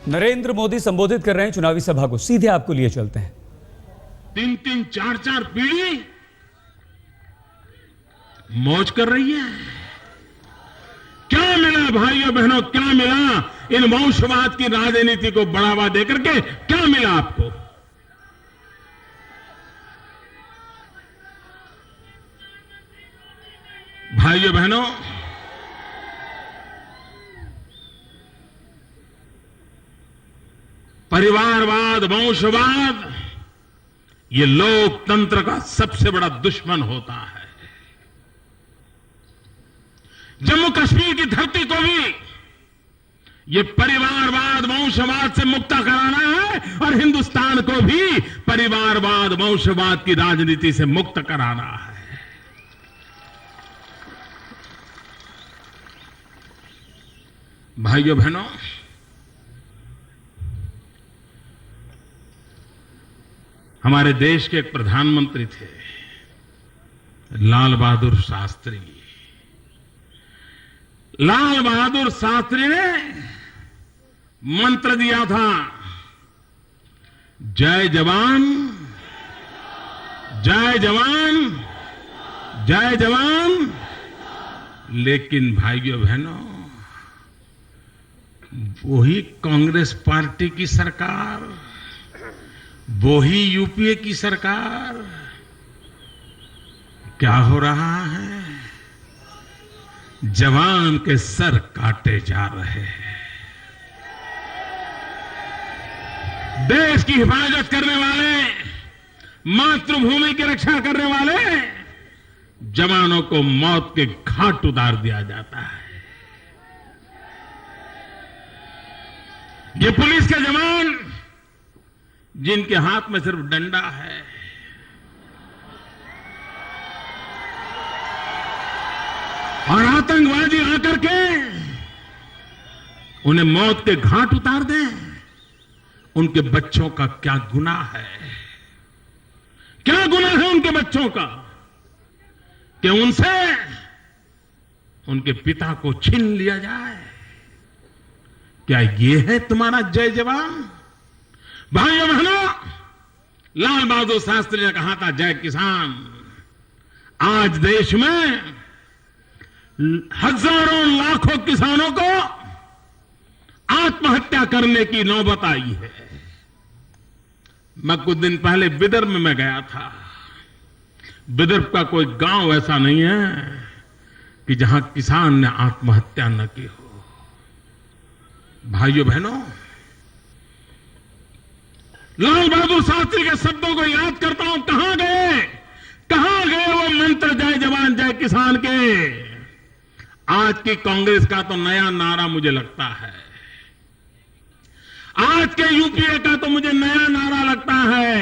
नरेंद्र मोदी संबोधित कर रहे हैं चुनावी सभा को, सीधे आपको लिए चलते हैं। 3-3, 4-4 पीढ़ी मौज कर रही है। क्या मिला भाइयों बहनों, क्या मिला इन वंशवाद की राजनीति को बढ़ावा देकर के? क्या मिला आपको? भाइयों बहनों, परिवारवाद, वंशवाद ये लोकतंत्र का सबसे बड़ा दुश्मन होता है। जम्मू कश्मीर की धरती को भी ये परिवारवाद, वंशवाद से मुक्त कराना है और हिंदुस्तान को भी परिवारवाद, वंशवाद की राजनीति से मुक्त कराना है। भाइयों बहनों, हमारे देश के एक प्रधानमंत्री थे, लाल बहादुर शास्त्री। लाल बहादुर शास्त्री ने मंत्र दिया था, जय जवान, जय जवान, जय जवान। लेकिन भाइयों बहनों, वही कांग्रेस पार्टी की सरकार, वही यूपीए की सरकार, क्या हो रहा है? जवान के सर काटे जा रहे हैं। देश की हिफाजत करने वाले, मातृभूमि की रक्षा करने वाले जवानों को मौत के घाट उतार दिया जाता है। ये पुलिस के जवान जिनके हाथ में सिर्फ डंडा है, और आतंकवादी आकर के उन्हें मौत के घाट उतार दें, उनके बच्चों का क्या गुनाह है? क्या गुनाह है उनके बच्चों का कि उनसे उनके पिता को छीन लिया जाए? क्या ये है तुम्हारा जय जवान? भाइयों बहनों, लाल बहादुर शास्त्री ने कहा था जय किसान। आज देश में हजारों लाखों किसानों को आत्महत्या करने की नौबत आई है। मैं कुछ दिन पहले विदर्भ में मैं गया था। विदर्भ का कोई गांव ऐसा नहीं है कि जहां किसान ने आत्महत्या न की हो। भाइयों बहनों, लाल बहादुर शास्त्री के शब्दों को याद करता हूं। कहां गए वो मंत्र जय जवान जय किसान के? आज की कांग्रेस का तो नया नारा मुझे लगता है, आज के यूपीए का तो मुझे नया नारा लगता है।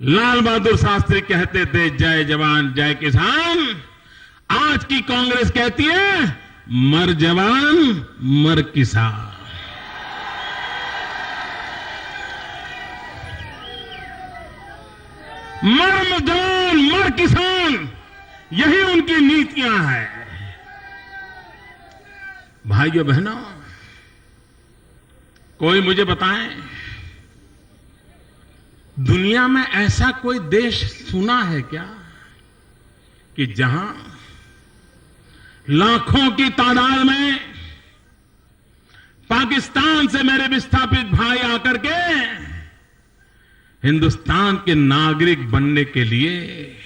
लाल बहादुर शास्त्री कहते थे जय जवान जय किसान, आज की कांग्रेस कहती है मर जवान मर किसान। मर जवान मर किसान, यही उनकी नीतियां हैं। भाइयों बहनों, कोई मुझे बताएं, दुनिया में ऐसा कोई देश सुना है क्या कि जहां लाखों की तादाद में पाकिस्तान से मेरे विस्थापित भाई आकर के हिंदुस्तान के नागरिक बनने के लिए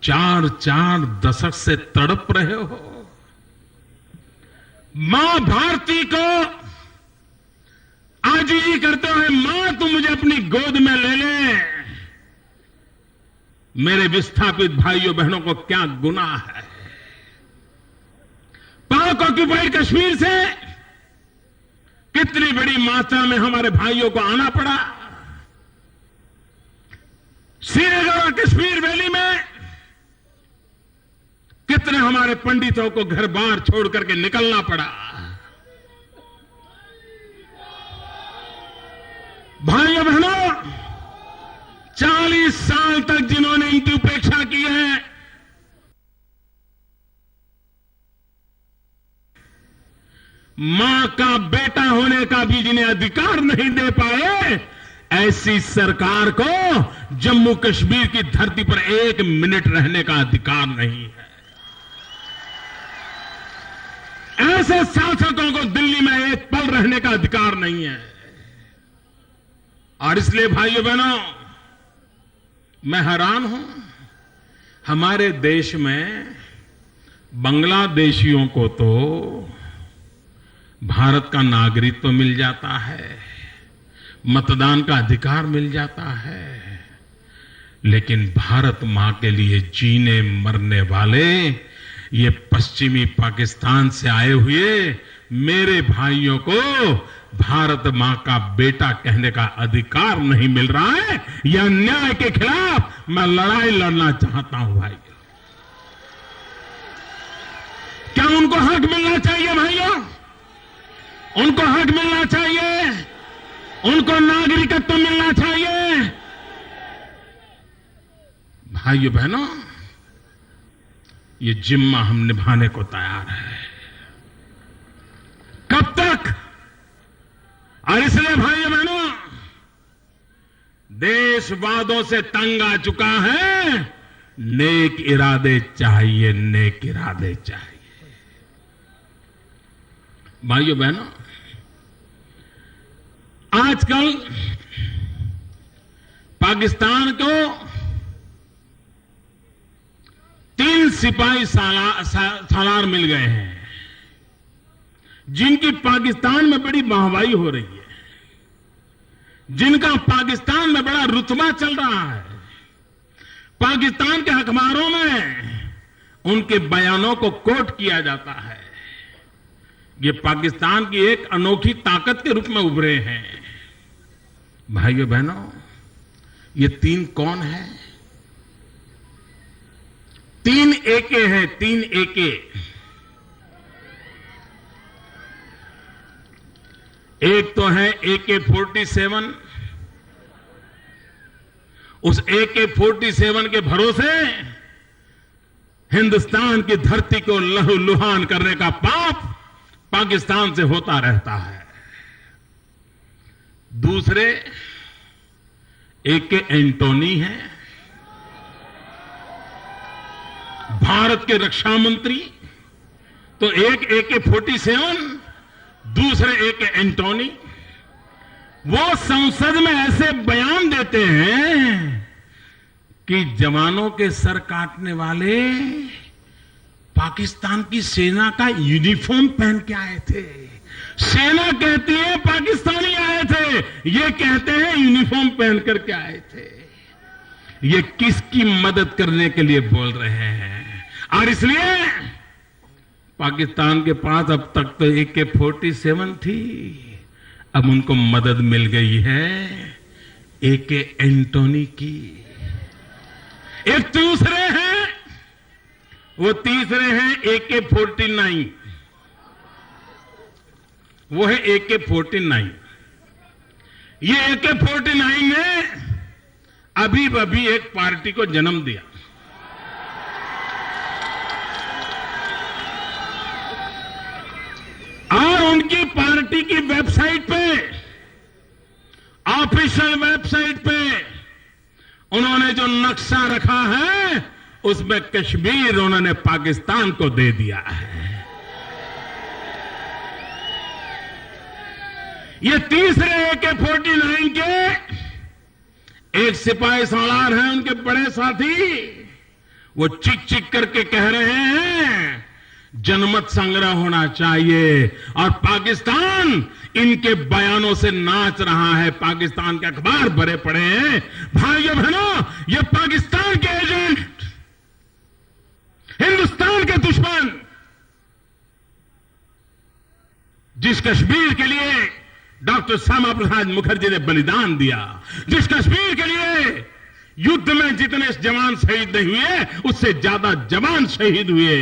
4-4 दशक से तड़प रहे हो? मां भारती को आजीजी करते हुए, मां तू मुझे अपनी गोद में ले ले। मेरे विस्थापित भाइयों बहनों को क्या गुनाह है? पाक ऑक्युपाइड कश्मीर से कितनी बड़ी मात्रा में हमारे भाइयों को आना पड़ा। श्रीनगर और कश्मीर वैली में कितने हमारे पंडितों को घर बार छोड़ करके निकलना पड़ा। भाइयों बहनों, 40 साल तक जिन्होंने इनकी उपेक्षा की है, मां का बेटा इन्हें अधिकार नहीं दे पाए, ऐसी सरकार को जम्मू कश्मीर की धरती पर 1 मिनट रहने का अधिकार नहीं है। ऐसे शासकों को दिल्ली में एक पल रहने का अधिकार नहीं है। और इसलिए भाइयों बहनों, मैं हैरान हूं, हमारे देश में बांग्लादेशियों को तो भारत का नागरिकत्व मिल जाता है, मतदान का अधिकार मिल जाता है, लेकिन भारत मां के लिए जीने मरने वाले ये पश्चिमी पाकिस्तान से आए हुए मेरे भाइयों को भारत मां का बेटा कहने का अधिकार नहीं मिल रहा है। यह अन्याय के खिलाफ मैं लड़ाई लड़ना चाहता हूं भाई। क्या उनको हक मिलना चाहिए भाइयों? उनको हक मिलना चाहिए, उनको नागरिकत्व मिलना चाहिए। भाइयों बहनों, ये जिम्मा हम निभाने को तैयार है। कब तक? और इसलिए भाइयों बहनों, देश वादों से तंग आ चुका है। नेक इरादे चाहिए, नेक इरादे चाहिए। भाइयों बहनों, आजकल पाकिस्तान को 3 सिपाही सालार मिल गए हैं, जिनकी पाकिस्तान में बड़ी वाहवाही हो रही है, जिनका पाकिस्तान में बड़ा रुतबा चल रहा है। पाकिस्तान के अखबारों में उनके बयानों को कोट किया जाता है। ये पाकिस्तान की एक अनोखी ताकत के रूप में उभरे हैं। भाइयों बहनों, ये 3 कौन है? 3 एके हैं, 3 एके। एक तो है AK-47। उस AK-47 के भरोसे हिंदुस्तान की धरती को लहूलुहान करने का पाप पाकिस्तान से होता रहता है। दूसरे AK एंटोनी है, भारत के रक्षा मंत्री। तो एक AK-47, दूसरे AK एंटोनी। वो संसद में ऐसे बयान देते हैं कि जवानों के सर काटने वाले पाकिस्तान की सेना का यूनिफॉर्म पहन के आए थे। सेना कहती है पाकिस्तानी आए थे, ये कहते हैं यूनिफॉर्म पहन करके आए थे। ये किसकी मदद करने के लिए बोल रहे हैं? और इसलिए पाकिस्तान के पास अब तक तो AK-47 थी, अब उनको मदद मिल गई है AK एंटोनी की। एक दूसरे हैं, वो तीसरे हैं AK-49। वो है AK-49। ये AK-49 ने अभी एक पार्टी को जन्म दिया। और उनकी पार्टी की वेबसाइट पे, ऑफिशियल वेबसाइट पे उन्होंने जो नक्शा रखा है, उसमें कश्मीर उन्होंने पाकिस्तान को दे दिया है। ये तीसरे AK-49 के एक सिपाही सालार हैं, उनके बड़े साथी। वो चिक चिक करके कह रहे हैं जनमत संग्रह होना चाहिए, और पाकिस्तान इनके बयानों से नाच रहा है। पाकिस्तान के अखबार भरे पड़े हैं। भाइयों बहनों, ये पाकिस्तान के एजेंट, हिंदुस्तान के दुश्मन, जिस कश्मीर के लिए डॉक्टर श्यामा प्रसाद मुखर्जी ने बलिदान दिया, जिस कश्मीर के लिए युद्ध में जितने जवान शहीद नहीं हुए, उससे ज्यादा जवान शहीद हुए,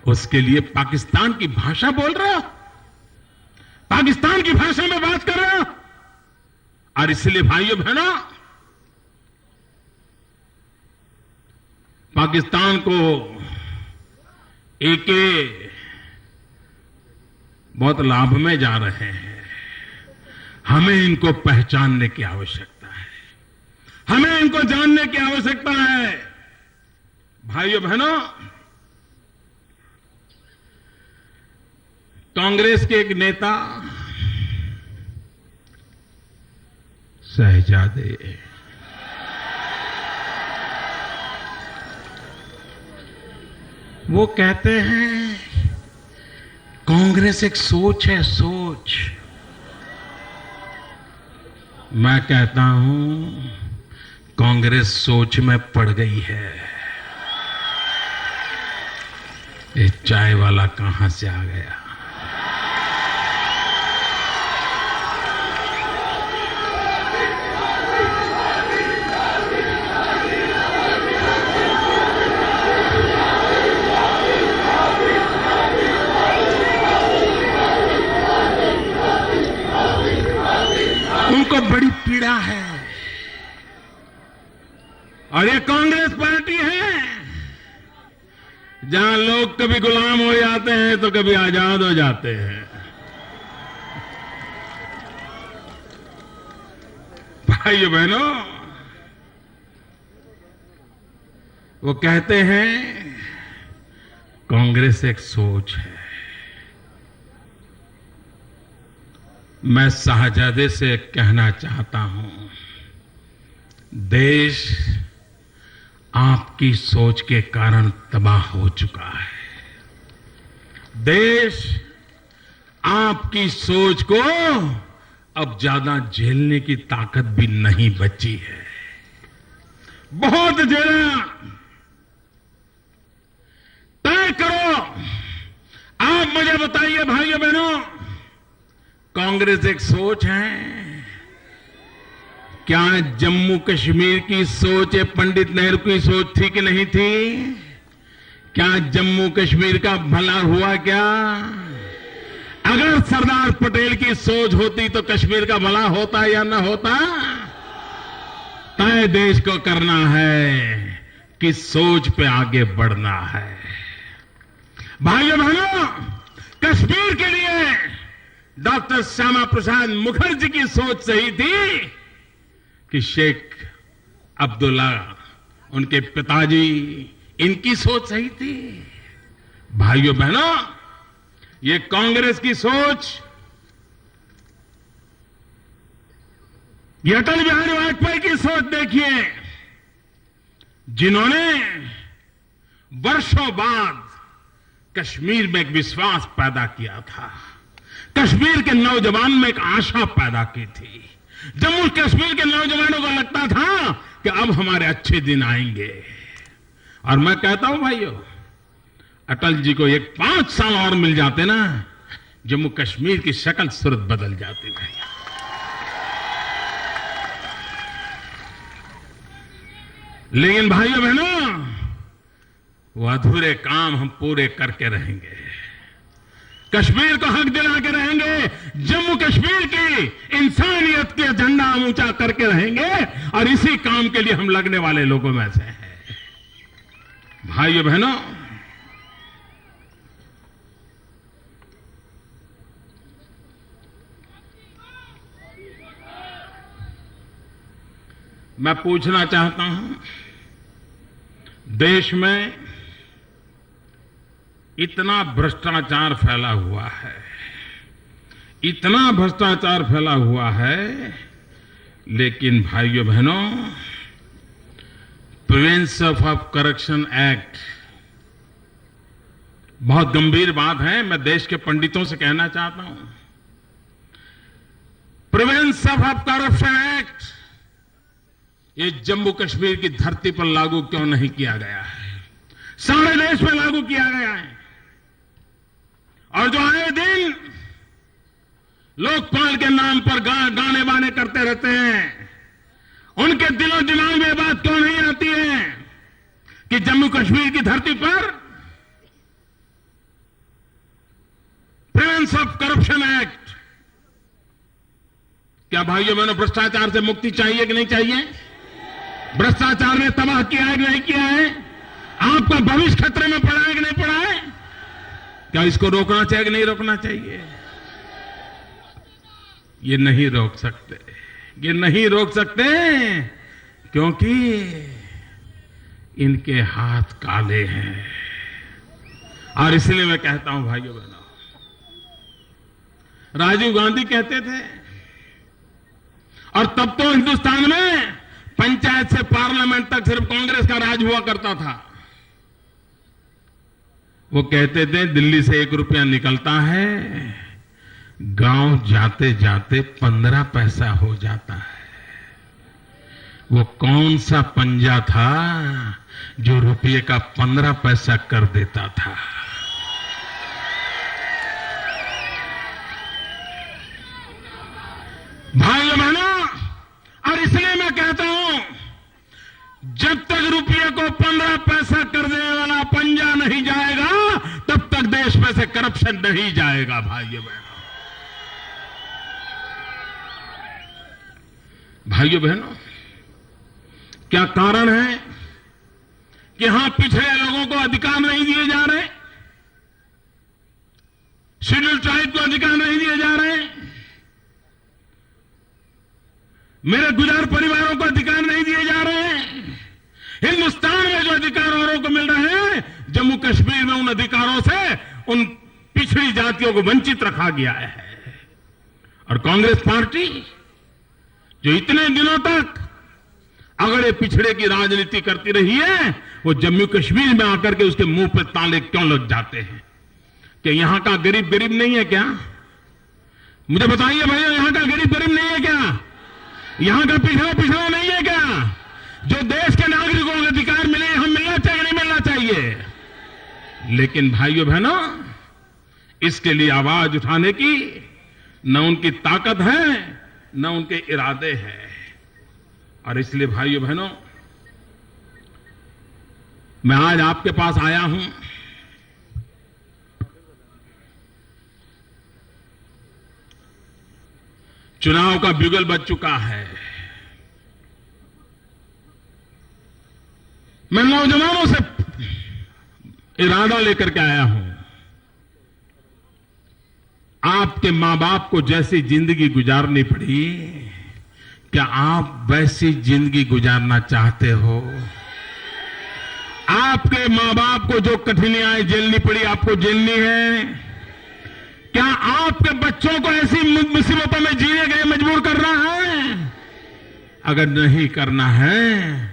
उसके लिए पाकिस्तान की भाषा बोल रहा, पाकिस्तान की भाषा में बात कर रहा। और इसलिए भाइयों बहनों, पाकिस्तान को बहुत लाभ में जा रहे हैं। हमें इनको पहचानने की आवश्यकता है, हमें इनको जानने की आवश्यकता है। भाइयों बहनों, कांग्रेस के एक नेता शहजादे, वो कहते हैं कांग्रेस एक सोच है, सोच। मैं कहता हूं कांग्रेस सोच में पड़ गई है। ये चाय वाला कहां से आ गया? उनको बड़ी पीड़ा है। और ये कांग्रेस पार्टी है जहां लोग कभी गुलाम हो जाते हैं तो कभी आजाद हो जाते हैं। भाइयों बहनों, वो कहते हैं कांग्रेस एक सोच है। मैं शाहजादे से कहना चाहता हूं, देश आपकी सोच के कारण तबाह हो चुका है। देश आपकी सोच को अब ज्यादा झेलने की ताकत भी नहीं बची है। बहुत झेला, तय करो। आप मुझे बताइए भाइयों बहनों, कांग्रेस एक सोच है? क्या जम्मू कश्मीर की सोच पंडित नेहरू की सोच थी कि नहीं थी? क्या जम्मू कश्मीर का भला हुआ क्या? अगर सरदार पटेल की सोच होती तो कश्मीर का भला होता या न होता? तय देश को करना है कि सोच पे आगे बढ़ना है। भाइयों बहनों, कश्मीर के लिए डॉक्टर श्यामा प्रसाद मुखर्जी की सोच सही थी कि शेख अब्दुल्ला, उनके पिताजी, इनकी सोच सही थी? भाइयों बहनों, ये कांग्रेस की सोच, ये अटल बिहारी वाजपेयी की सोच देखिए, जिन्होंने वर्षों बाद कश्मीर में एक विश्वास पैदा किया था, कश्मीर के नौजवान में एक आशा पैदा की थी। जम्मू कश्मीर के नौजवानों को लगता था कि अब हमारे अच्छे दिन आएंगे। और मैं कहता हूं भाइयों, अटल जी को एक 5 साल और मिल जाते ना, जम्मू कश्मीर की शक्ल सूरत बदल जाती थी। लेकिन भाइयों बहनों, वो अधूरे काम हम पूरे करके रहेंगे। कश्मीर को हक दिला के रहेंगे। जम्मू कश्मीर की इंसानियत के झंडा हम ऊंचा करके रहेंगे और इसी काम के लिए हम लगने वाले लोगों में से हैं। भाइयों बहनों, मैं पूछना चाहता हूं, देश में इतना भ्रष्टाचार फैला हुआ है, इतना भ्रष्टाचार फैला हुआ है, लेकिन भाइयों बहनों, प्रिवेंशन ऑफ करप्शन एक्ट बहुत गंभीर बात है। मैं देश के पंडितों से कहना चाहता हूं, प्रिवेंशन ऑफ करप्शन एक्ट ये जम्मू कश्मीर की धरती पर लागू क्यों नहीं किया गया है? सारे देश में लागू किया गया है। और जो आए दिन लोकपाल के नाम पर गाने बाने करते रहते हैं, उनके दिलो दिमाग में बात क्यों नहीं आती है कि जम्मू कश्मीर की धरती पर प्रिवेंशन ऑफ करप्शन एक्ट, क्या भाइयों बहनों भ्रष्टाचार से मुक्ति चाहिए कि नहीं चाहिए? भ्रष्टाचार ने तबाह किया है कि नहीं किया है? आपका भविष्य खतरे में पड़ा है कि नहीं पड़ा है? क्या इसको रोकना चाहिए कि नहीं रोकना चाहिए? ये नहीं रोक सकते, ये नहीं रोक सकते, क्योंकि इनके हाथ काले हैं। और इसलिए मैं कहता हूं भाइयों बहनों, राजीव गांधी कहते थे, और तब तो हिंदुस्तान में पंचायत से पार्लियामेंट तक सिर्फ कांग्रेस का राज हुआ करता था। वो कहते थे दिल्ली से 1 रुपया निकलता है, गांव जाते जाते 15 पैसा हो जाता है। वो कौन सा पंजा था जो रुपये का 15 पैसा कर देता था। भाइयों बहनों, और इसलिए मैं कहता हूं, जब तक रुपये को 15 पैसा कर देने वाला पंजा नहीं जाएगा, तब तक देश में से करप्शन नहीं जाएगा। भाइयों बहनों, क्या कारण है कि यहां पिछड़े लोगों को अधिकार नहीं दिए जा रहे, शेड्यूल ट्राइब को अधिकार नहीं दिए जा रहे, मेरे गुजर परिवारों को अधिकार नहीं दिए जा रहे हैं। हिंदुस्तान में जो अधिकार औरों को मिल रहे हैं, जम्मू कश्मीर में उन अधिकारों से उन पिछड़ी जातियों को वंचित रखा गया है। और कांग्रेस पार्टी जो इतने दिनों तक अगड़े पिछड़े की राजनीति करती रही है, वो जम्मू कश्मीर में आकर के उसके मुंह पे ताले क्यों लग जाते हैं? कि यहां का गरीब गरीब नहीं है क्या? मुझे बताइए भैया, यहां का गरीब गरीब नहीं है क्या? यहां का पिछड़ा पिछड़ा नहीं है क्या? जो देश के नागरिकों को अधिकार मिले, हम मिलना चाहिए नहीं मिलना चाहिए? लेकिन भाइयों बहनों, इसके लिए आवाज उठाने की न उनकी ताकत है, न उनके इरादे हैं। और इसलिए भाइयों बहनों, मैं आज आपके पास आया हूं चुनाव का ब्यूगल बज चुका है। मैं नौजवानों से इरादा लेकर के आया हूं, आपके मां बाप को जैसी जिंदगी गुजारनी पड़ी, क्या आप वैसी जिंदगी गुजारना चाहते हो? आपके मां बाप को जो कठिनाइयां झेलनी पड़ी, आपको झेलनी है? क्या आपके बच्चों को ऐसी मुसीबतों में जीने के लिए मजबूर करना है? अगर नहीं करना है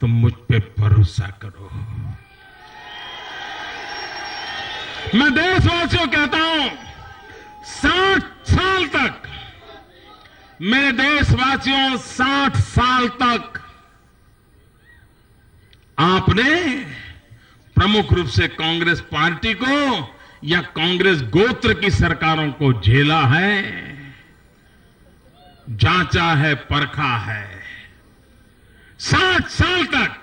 तो मुझ पे भरोसा करो। मैं देशवासियों कहता हूं, 60 साल तक, मेरे देशवासियों, 60 साल तक आपने प्रमुख रूप से कांग्रेस पार्टी को या कांग्रेस गोत्र की सरकारों को झेला है, जांचा है, परखा है। 60 साल तक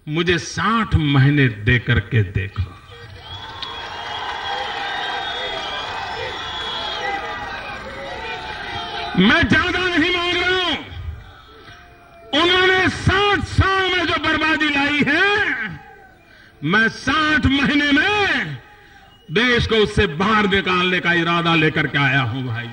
मुझे 60 महीने दे करके देखो। मैं ज्यादा नहीं मांग रहा हूं। उन्होंने 60 साल में जो बर्बादी लाई है, मैं 60 महीने में देश को उससे बाहर निकालने का इरादा लेकर के आया हूं भाई।